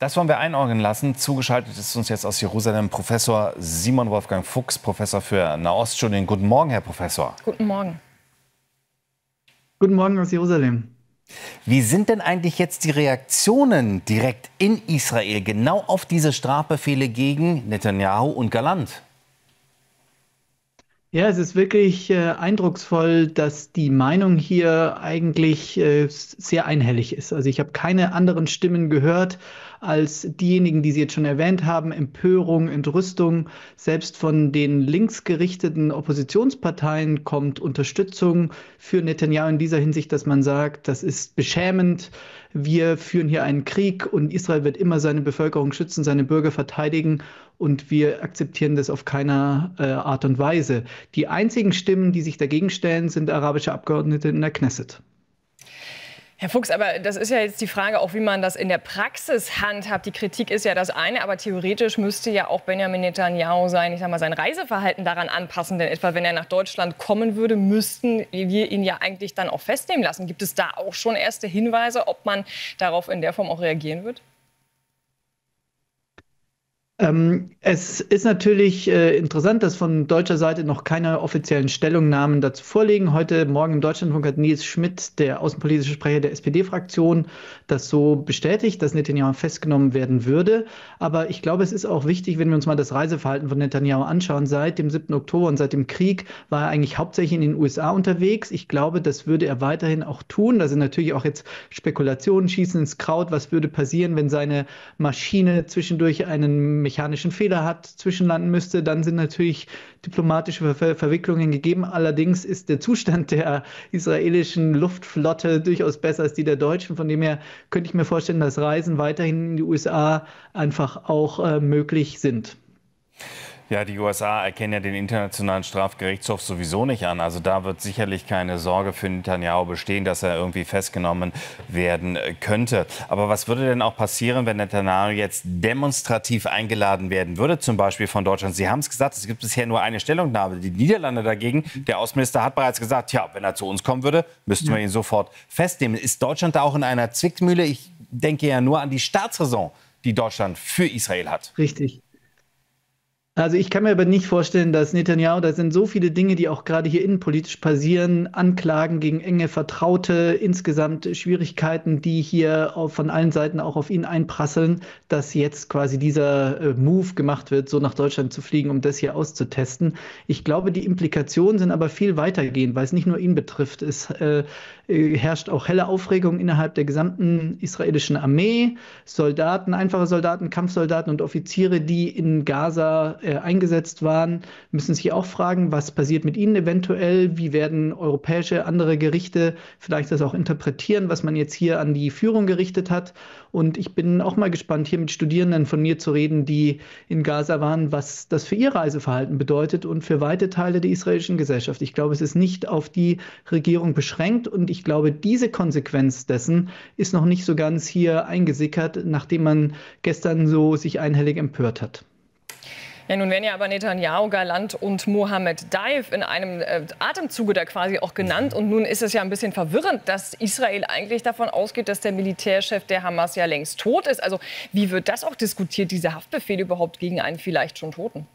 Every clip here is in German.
Das wollen wir einordnen lassen. Zugeschaltet ist uns jetzt aus Jerusalem Professor Simon Wolfgang Fuchs, Professor für Nahoststudien. Guten Morgen, Herr Professor. Guten Morgen. Guten Morgen aus Jerusalem. Wie sind denn eigentlich jetzt die Reaktionen direkt in Israel genau auf diese Strafbefehle gegen Netanyahu und Galland? Ja, es ist wirklich eindrucksvoll, dass die Meinung hier eigentlich sehr einhellig ist. Also ich habe keine anderen Stimmen gehört als diejenigen, die Sie jetzt schon erwähnt haben: Empörung, Entrüstung. Selbst von den linksgerichteten Oppositionsparteien kommt Unterstützung für Netanyahu in dieser Hinsicht, dass man sagt, das ist beschämend. Wir führen hier einen Krieg und Israel wird immer seine Bevölkerung schützen, seine Bürger verteidigen und wir akzeptieren das auf keiner Art und Weise. Die einzigen Stimmen, die sich dagegen stellen, sind arabische Abgeordnete in der Knesset. Herr Fuchs, aber das ist ja jetzt die Frage auch, wie man das in der Praxis handhabt. Die Kritik ist ja das eine, aber theoretisch müsste ja auch Benjamin Netanyahu sein Reiseverhalten daran anpassen. Denn etwa wenn er nach Deutschland kommen würde, müssten wir ihn ja eigentlich dann auch festnehmen lassen. Gibt es da auch schon erste Hinweise, ob man darauf in der Form auch reagieren wird? Es ist natürlich interessant, dass von deutscher Seite noch keine offiziellen Stellungnahmen dazu vorliegen. Heute Morgen im Deutschlandfunk hat Nils Schmidt, der außenpolitische Sprecher der SPD-Fraktion, das so bestätigt, dass Netanyahu festgenommen werden würde. Aber ich glaube, es ist auch wichtig, wenn wir uns mal das Reiseverhalten von Netanyahu anschauen. Seit dem 7. Oktober und seit dem Krieg war er eigentlich hauptsächlich in den USA unterwegs. Ich glaube, das würde er weiterhin auch tun. Da sind natürlich auch jetzt Spekulationen, schießen ins Kraut. Was würde passieren, wenn seine Maschine zwischendurch einen mechanischen Fehler hat, zwischenlanden müsste? Dann sind natürlich diplomatische Verwicklungen gegeben. Allerdings ist der Zustand der israelischen Luftflotte durchaus besser als die der deutschen. Von dem her könnte ich mir vorstellen, dass Reisen weiterhin in die USA einfach auch möglich sind. Ja, die USA erkennen ja den Internationalen Strafgerichtshof sowieso nicht an. Also da wird sicherlich keine Sorge für Netanyahu bestehen, dass er irgendwie festgenommen werden könnte. Aber was würde denn auch passieren, wenn Netanyahu jetzt demonstrativ eingeladen werden würde, zum Beispiel von Deutschland? Sie haben es gesagt, es gibt bisher nur eine Stellungnahme. Die Niederlande dagegen, der Außenminister hat bereits gesagt, ja, wenn er zu uns kommen würde, müssten wir ihn sofort festnehmen. Ist Deutschland da auch in einer Zwickmühle? Ich denke ja nur an die Staatsräson, die Deutschland für Israel hat. Richtig. Also ich kann mir aber nicht vorstellen, dass Netanyahu, da sind so viele Dinge, die auch gerade hier innenpolitisch passieren, Anklagen gegen enge Vertraute, insgesamt Schwierigkeiten, die hier von allen Seiten auch auf ihn einprasseln, dass jetzt quasi dieser Move gemacht wird, so nach Deutschland zu fliegen, um das hier auszutesten. Ich glaube, die Implikationen sind aber viel weitergehend, weil es nicht nur ihn betrifft. Es herrscht auch helle Aufregung innerhalb der gesamten israelischen Armee. Soldaten, einfache Soldaten, Kampfsoldaten und Offiziere, die in Gaza eingesetzt waren, müssen sich auch fragen, was passiert mit ihnen eventuell, wie werden europäische andere Gerichte vielleicht das auch interpretieren, was man jetzt hier an die Führung gerichtet hat. Und ich bin auch mal gespannt, hier mit Studierenden von mir zu reden, die in Gaza waren, was das für ihr Reiseverhalten bedeutet und für weite Teile der israelischen Gesellschaft. Ich glaube, es ist nicht auf die Regierung beschränkt und ich glaube, diese Konsequenz dessen ist noch nicht so ganz hier eingesickert, nachdem man gestern so sich einhellig empört hat. Ja, nun werden ja aber Netanyahu, Galland und Mohammed Deif in einem Atemzuge da quasi auch genannt. Und nun ist es ja ein bisschen verwirrend, dass Israel eigentlich davon ausgeht, dass der Militärchef der Hamas ja längst tot ist. Also wie wird das auch diskutiert, diese Haftbefehle überhaupt gegen einen vielleicht schon Toten?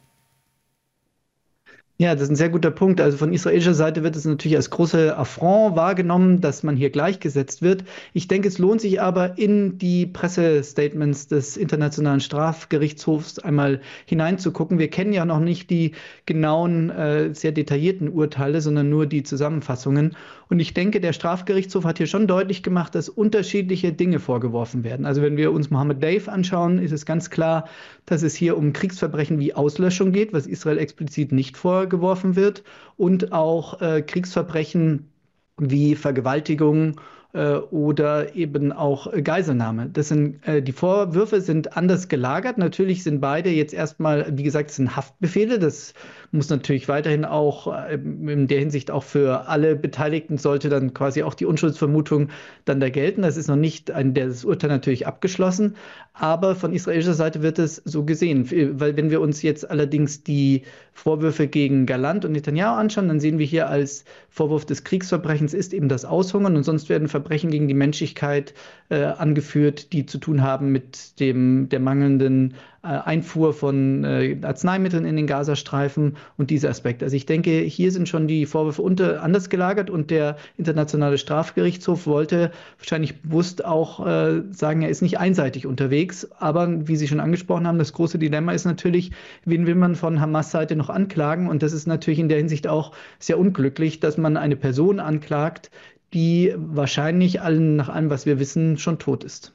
Ja, das ist ein sehr guter Punkt. Also von israelischer Seite wird es natürlich als große Affront wahrgenommen, dass man hier gleichgesetzt wird. Ich denke, es lohnt sich aber, in die Pressestatements des Internationalen Strafgerichtshofs einmal hineinzugucken. Wir kennen ja noch nicht die genauen, sehr detaillierten Urteile, sondern nur die Zusammenfassungen. Und ich denke, der Strafgerichtshof hat hier schon deutlich gemacht, dass unterschiedliche Dinge vorgeworfen werden. Also wenn wir uns Mohammed Deif anschauen, ist es ganz klar, dass es hier um Kriegsverbrechen wie Auslöschung geht, was Israel explizit nicht vorgeworfen wird, und auch Kriegsverbrechen wie Vergewaltigung oder eben auch Geiselnahme. Die Vorwürfe sind anders gelagert. Natürlich sind beide jetzt erstmal, wie gesagt, es sind Haftbefehle. Das muss natürlich weiterhin auch in der Hinsicht auch für alle Beteiligten sollte dann quasi auch die Unschuldsvermutung dann da gelten. Das ist noch nicht das Urteil natürlich abgeschlossen. Aber von israelischer Seite wird es so gesehen. Weil wenn wir uns jetzt allerdings die Vorwürfe gegen Galland und Netanyahu anschauen, dann sehen wir hier als Vorwurf des Kriegsverbrechens ist eben das Aushungern und sonst werden Verbrechen Verbrechen gegen die Menschlichkeit angeführt, die zu tun haben mit der mangelnden Einfuhr von Arzneimitteln in den Gazastreifen und diese Aspekte. Also ich denke, hier sind schon die Vorwürfe anders gelagert und der Internationale Strafgerichtshof wollte wahrscheinlich bewusst auch sagen, er ist nicht einseitig unterwegs. Aber wie Sie schon angesprochen haben, das große Dilemma ist natürlich, wen will man von Hamas-Seite noch anklagen? Und das ist natürlich in der Hinsicht auch sehr unglücklich, dass man eine Person anklagt, die wahrscheinlich nach allem, was wir wissen, schon tot ist.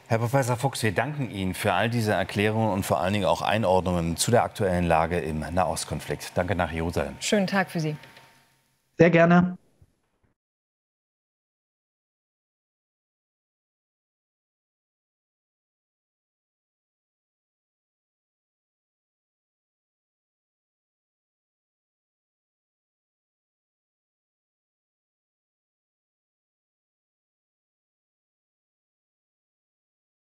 Herr Professor Fuchs, wir danken Ihnen für all diese Erklärungen und vor allen Dingen auch Einordnungen zu der aktuellen Lage im Nahostkonflikt. Danke nach Jerusalem. Schönen Tag für Sie. Sehr gerne.